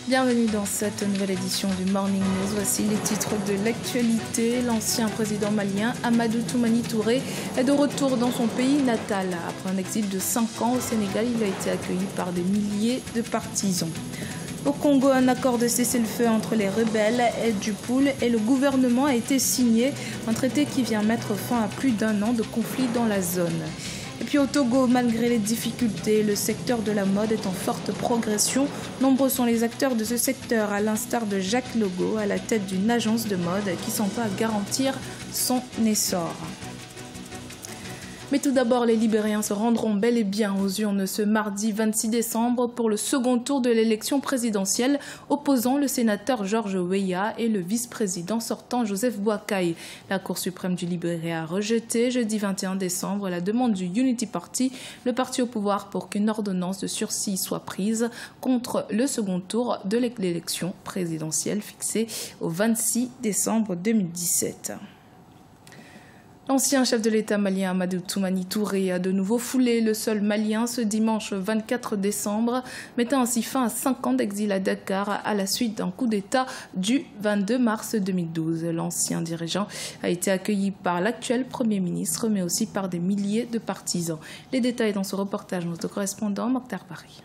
Bienvenue dans cette nouvelle édition du Morning News. Voici les titres de l'actualité. L'ancien président malien Amadou Toumani Touré est de retour dans son pays natal. Après un exil de 5 ans au Sénégal, il a été accueilli par des milliers de partisans. Au Congo, un accord de cessez-le-feu entre les rebelles et Dupul et le gouvernement a été signé. Un traité qui vient mettre fin à plus d'1 an de conflit dans la zone. Et puis au Togo, malgré les difficultés, le secteur de la mode est en forte progression. Nombreux sont les acteurs de ce secteur, à l'instar de Jacques Logo, à la tête d'une agence de mode qui s'emploie à garantir son essor. Mais tout d'abord, les Libériens se rendront bel et bien aux urnes ce mardi 26 décembre pour le second tour de l'élection présidentielle, opposant le sénateur Georges Weah et le vice-président sortant Joseph Boakai. La Cour suprême du Libéria a rejeté jeudi 21 décembre la demande du Unity Party, le parti au pouvoir, pour qu'une ordonnance de sursis soit prise contre le second tour de l'élection présidentielle fixée au 26 décembre 2017. L'ancien chef de l'État malien Amadou Toumani Touré a de nouveau foulé le sol malien ce dimanche 24 décembre, mettant ainsi fin à 5 ans d'exil à Dakar à la suite d'un coup d'État du 22 mars 2012. L'ancien dirigeant a été accueilli par l'actuel Premier ministre, mais aussi par des milliers de partisans. Les détails dans ce reportage de notre correspondant Mokhtar Bari.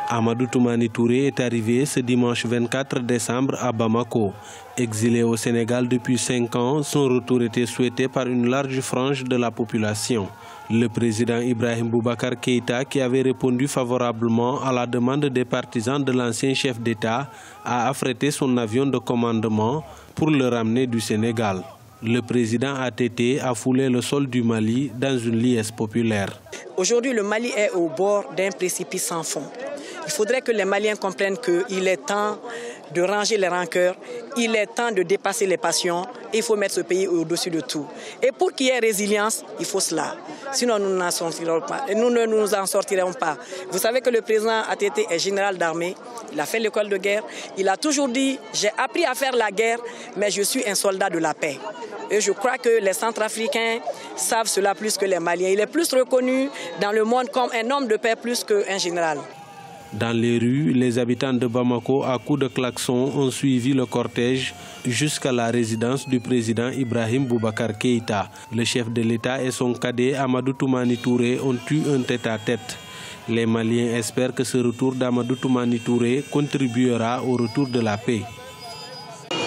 Amadou Toumani Touré est arrivé ce dimanche 24 décembre à Bamako. Exilé au Sénégal depuis 5 ans, son retour était souhaité par une large frange de la population. Le président Ibrahim Boubacar Keïta, qui avait répondu favorablement à la demande des partisans de l'ancien chef d'État, a affrété son avion de commandement pour le ramener du Sénégal. Le président ATT a foulé le sol du Mali dans une liesse populaire. Aujourd'hui, le Mali est au bord d'un précipice sans fond. Il faudrait que les Maliens comprennent qu'il est temps de ranger les rancœurs, il est temps de dépasser les passions, il faut mettre ce pays au-dessus de tout. Et pour qu'il y ait résilience, il faut cela. Sinon, nous ne nous en sortirons pas. Vous savez que le président ATT est général d'armée, il a fait l'école de guerre, il a toujours dit « j'ai appris à faire la guerre, mais je suis un soldat de la paix ». Et je crois que les Centrafricains savent cela plus que les Maliens. Il est plus reconnu dans le monde comme un homme de paix plus qu'un général. Dans les rues, les habitants de Bamako, à coups de klaxon, ont suivi le cortège jusqu'à la résidence du président Ibrahim Boubacar Keïta. Le chef de l'État et son cadet Amadou Toumani Touré ont eu un tête-à-tête. Les Maliens espèrent que ce retour d'Amadou Toumani Touré contribuera au retour de la paix.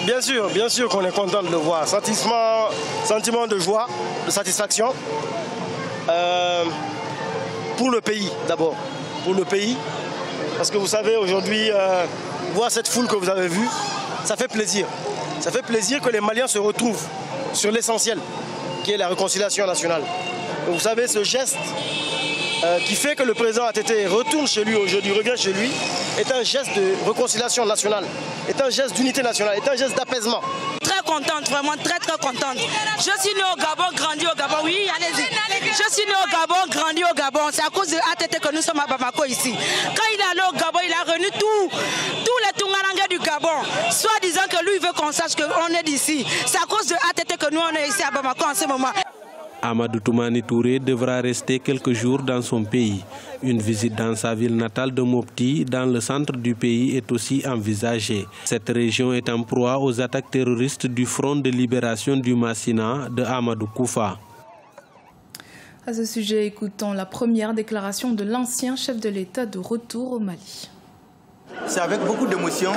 Bien sûr qu'on est content de le voir. Sentiment de joie, de satisfaction. Pour le pays d'abord. Pour le pays. Parce que vous savez, aujourd'hui, voir cette foule que vous avez vue, ça fait plaisir. Ça fait plaisir que les Maliens se retrouvent sur l'essentiel, qui est la réconciliation nationale. Donc, vous savez, ce geste qui fait que le président ATT retourne chez lui aujourd'hui, revienne chez lui, est un geste de réconciliation nationale, est un geste d'unité nationale, est un geste d'apaisement. Très contente, vraiment très contente. Je suis née au Gabon, grandi au Gabon, oui, allez-y. Je suis née au Gabon, grandi au Gabon. C'est à cause de ATT que nous sommes à Bamako ici. Quand il est allé au Gabon, il a réuni tous les Tungarangais du Gabon, soit disant que lui il veut qu'on sache qu'on est d'ici. C'est à cause de ATT que nous on est ici à Bamako en ce moment. Amadou Toumani Touré devra rester quelques jours dans son pays. Une visite dans sa ville natale de Mopti, dans le centre du pays, est aussi envisagée. Cette région est en proie aux attaques terroristes du Front de libération du Massina de Amadou Koufa. À ce sujet, écoutons la première déclaration de l'ancien chef de l'État de retour au Mali. C'est avec beaucoup d'émotion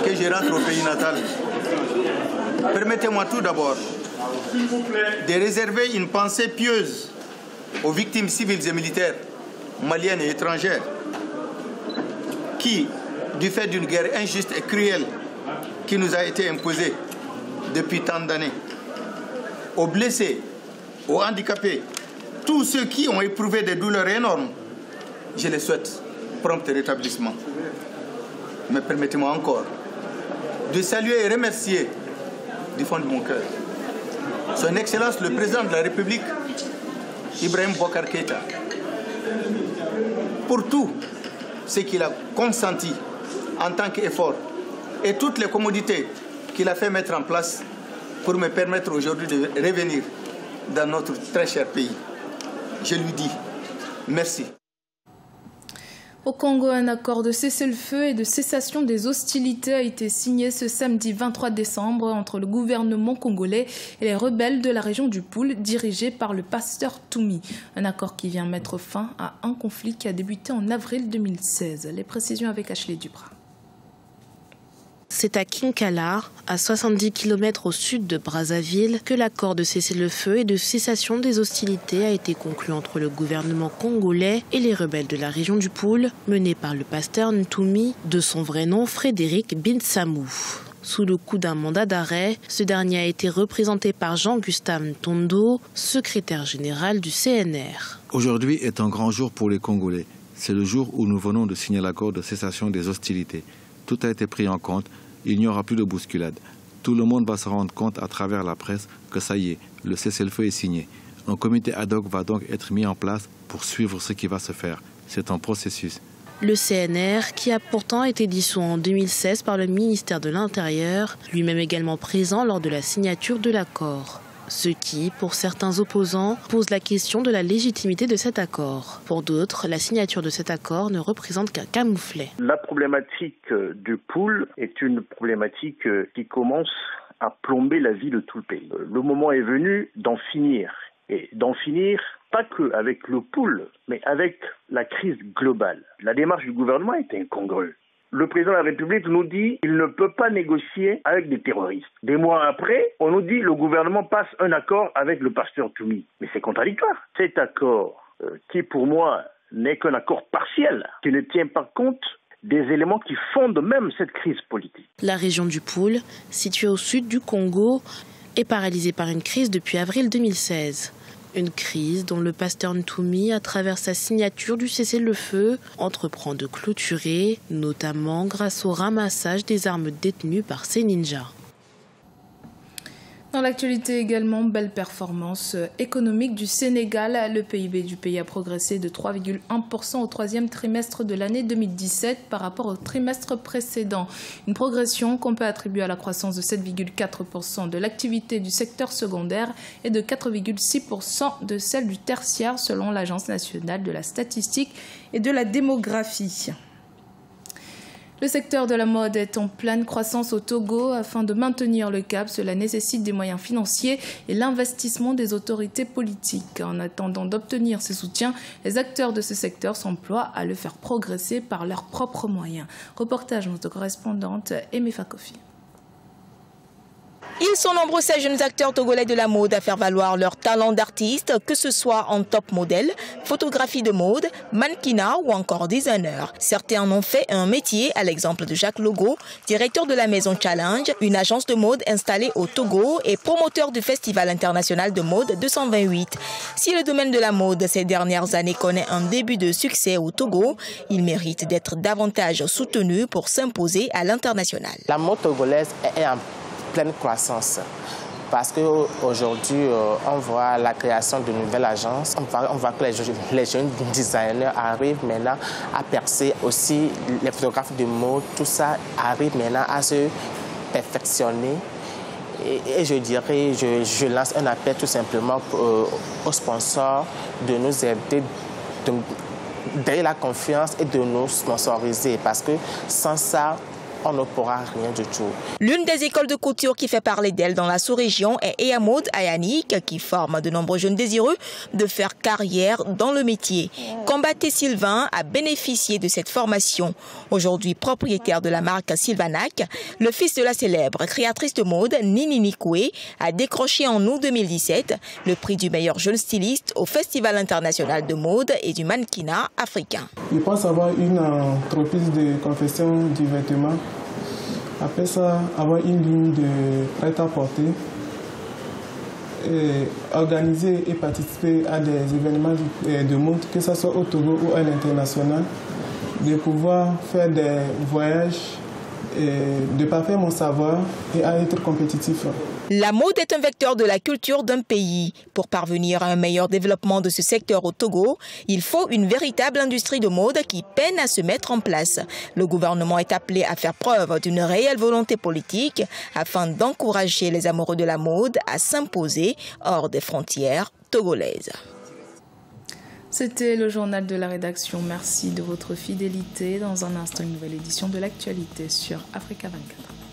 que je rentre au pays natal. Permettez-moi tout d'abord de réserver une pensée pieuse aux victimes civiles et militaires, maliennes et étrangères, qui, du fait d'une guerre injuste et cruelle qui nous a été imposée depuis tant d'années, aux blessés, aux handicapés, tous ceux qui ont éprouvé des douleurs énormes, je les souhaite prompt rétablissement. Mais permettez-moi encore de saluer et remercier du fond de mon cœur Son Excellence le Président de la République, Ibrahim Boubacar Keïta, pour tout ce qu'il a consenti en tant qu'effort et toutes les commodités qu'il a fait mettre en place pour me permettre aujourd'hui de revenir dans notre très cher pays. Je lui dis merci. Au Congo, un accord de cessez-le-feu et de cessation des hostilités a été signé ce samedi 23 décembre entre le gouvernement congolais et les rebelles de la région du Poul, dirigés par le pasteur Toumi. Un accord qui vient mettre fin à un conflit qui a débuté en avril 2016. Les précisions avec Ashley Duprat. C'est à Kinkala, à 70 km au sud de Brazzaville, que l'accord de cessez-le-feu et de cessation des hostilités a été conclu entre le gouvernement congolais et les rebelles de la région du Poul, menés par le pasteur Ntoumi, de son vrai nom Frédéric Binsamou. Sous le coup d'un mandat d'arrêt, ce dernier a été représenté par Jean-Gustave Ntondo, secrétaire général du CNR. Aujourd'hui est un grand jour pour les Congolais. C'est le jour où nous venons de signer l'accord de cessation des hostilités. Tout a été pris en compte, il n'y aura plus de bousculade. Tout le monde va se rendre compte à travers la presse que ça y est, le cessez-le-feu est signé. Un comité ad hoc va donc être mis en place pour suivre ce qui va se faire. C'est un processus. Le CNR, qui a pourtant été dissous en 2016 par le ministère de l'Intérieur, lui-même également présent lors de la signature de l'accord. Ce qui, pour certains opposants, pose la question de la légitimité de cet accord. Pour d'autres, la signature de cet accord ne représente qu'un camouflet. La problématique du Poul est une problématique qui commence à plomber la vie de tout le pays. Le moment est venu d'en finir. Et d'en finir, pas que avec le Poul, mais avec la crise globale. La démarche du gouvernement est incongrue. Le président de la République nous dit qu'il ne peut pas négocier avec des terroristes. Des mois après, on nous dit que le gouvernement passe un accord avec le pasteur Toumi. Mais c'est contradictoire. Cet accord, qui pour moi n'est qu'un accord partiel, qui ne tient pas compte des éléments qui fondent même cette crise politique. La région du Poul, située au sud du Congo, est paralysée par une crise depuis avril 2016. Une crise dont le pasteur Ntoumi, à travers sa signature du cessez-le-feu, entreprend de clôturer, notamment grâce au ramassage des armes détenues par ces ninjas. Dans l'actualité également, belle performance économique du Sénégal. Le PIB du pays a progressé de 3,1% au troisième trimestre de l'année 2017 par rapport au trimestre précédent. Une progression qu'on peut attribuer à la croissance de 7,4% de l'activité du secteur secondaire et de 4,6% de celle du tertiaire selon l'Agence nationale de la statistique et de la démographie. Le secteur de la mode est en pleine croissance au Togo. Afin de maintenir le cap, cela nécessite des moyens financiers et l'investissement des autorités politiques. En attendant d'obtenir ces soutiens, les acteurs de ce secteur s'emploient à le faire progresser par leurs propres moyens. Reportage de notre correspondante Aimé Fakofi. Ils sont nombreux ces jeunes acteurs togolais de la mode à faire valoir leur talent d'artiste, que ce soit en top modèle, photographie de mode, mannequinat ou encore designer. Certains en ont fait un métier, à l'exemple de Jacques Logo, directeur de la maison Challenge, une agence de mode installée au Togo et promoteur du Festival international de mode 228. Si le domaine de la mode ces dernières années connaît un début de succès au Togo, il mérite d'être davantage soutenu pour s'imposer à l'international. La mode togolaise est en pleine croissance parce qu'aujourd'hui on voit la création de nouvelles agences, on voit que les jeunes designers arrivent maintenant à percer, aussi les photographes de mode, tout ça arrive maintenant à se perfectionner. Et je dirais, je lance un appel tout simplement aux sponsors de nous aider, de donner la confiance et de nous sponsoriser parce que sans ça, on ne pourra rien du tout. L'une des écoles de couture qui fait parler d'elle dans la sous-région est Eamod Ayanik, qui forme de nombreux jeunes désireux de faire carrière dans le métier. Combaté Sylvain a bénéficié de cette formation. Aujourd'hui propriétaire de la marque Sylvanac, le fils de la célèbre créatrice de mode Nini Nikoué a décroché en août 2017 le prix du meilleur jeune styliste au Festival international de mode et du mannequinat africain. Je pense avoir une entreprise de confection du vêtement. Après ça, avoir une ligne de prêt-à-porter, organiser et participer à des événements de mode, que ce soit au Togo ou à l'international, de pouvoir faire des voyages, de parfaire mon savoir et à être compétitif. La mode est un vecteur de la culture d'un pays. Pour parvenir à un meilleur développement de ce secteur au Togo, il faut une véritable industrie de mode qui peine à se mettre en place. Le gouvernement est appelé à faire preuve d'une réelle volonté politique afin d'encourager les amoureux de la mode à s'imposer hors des frontières togolaises. C'était le journal de la rédaction. Merci de votre fidélité. Dans un instant, une nouvelle édition de l'actualité sur Africa 24.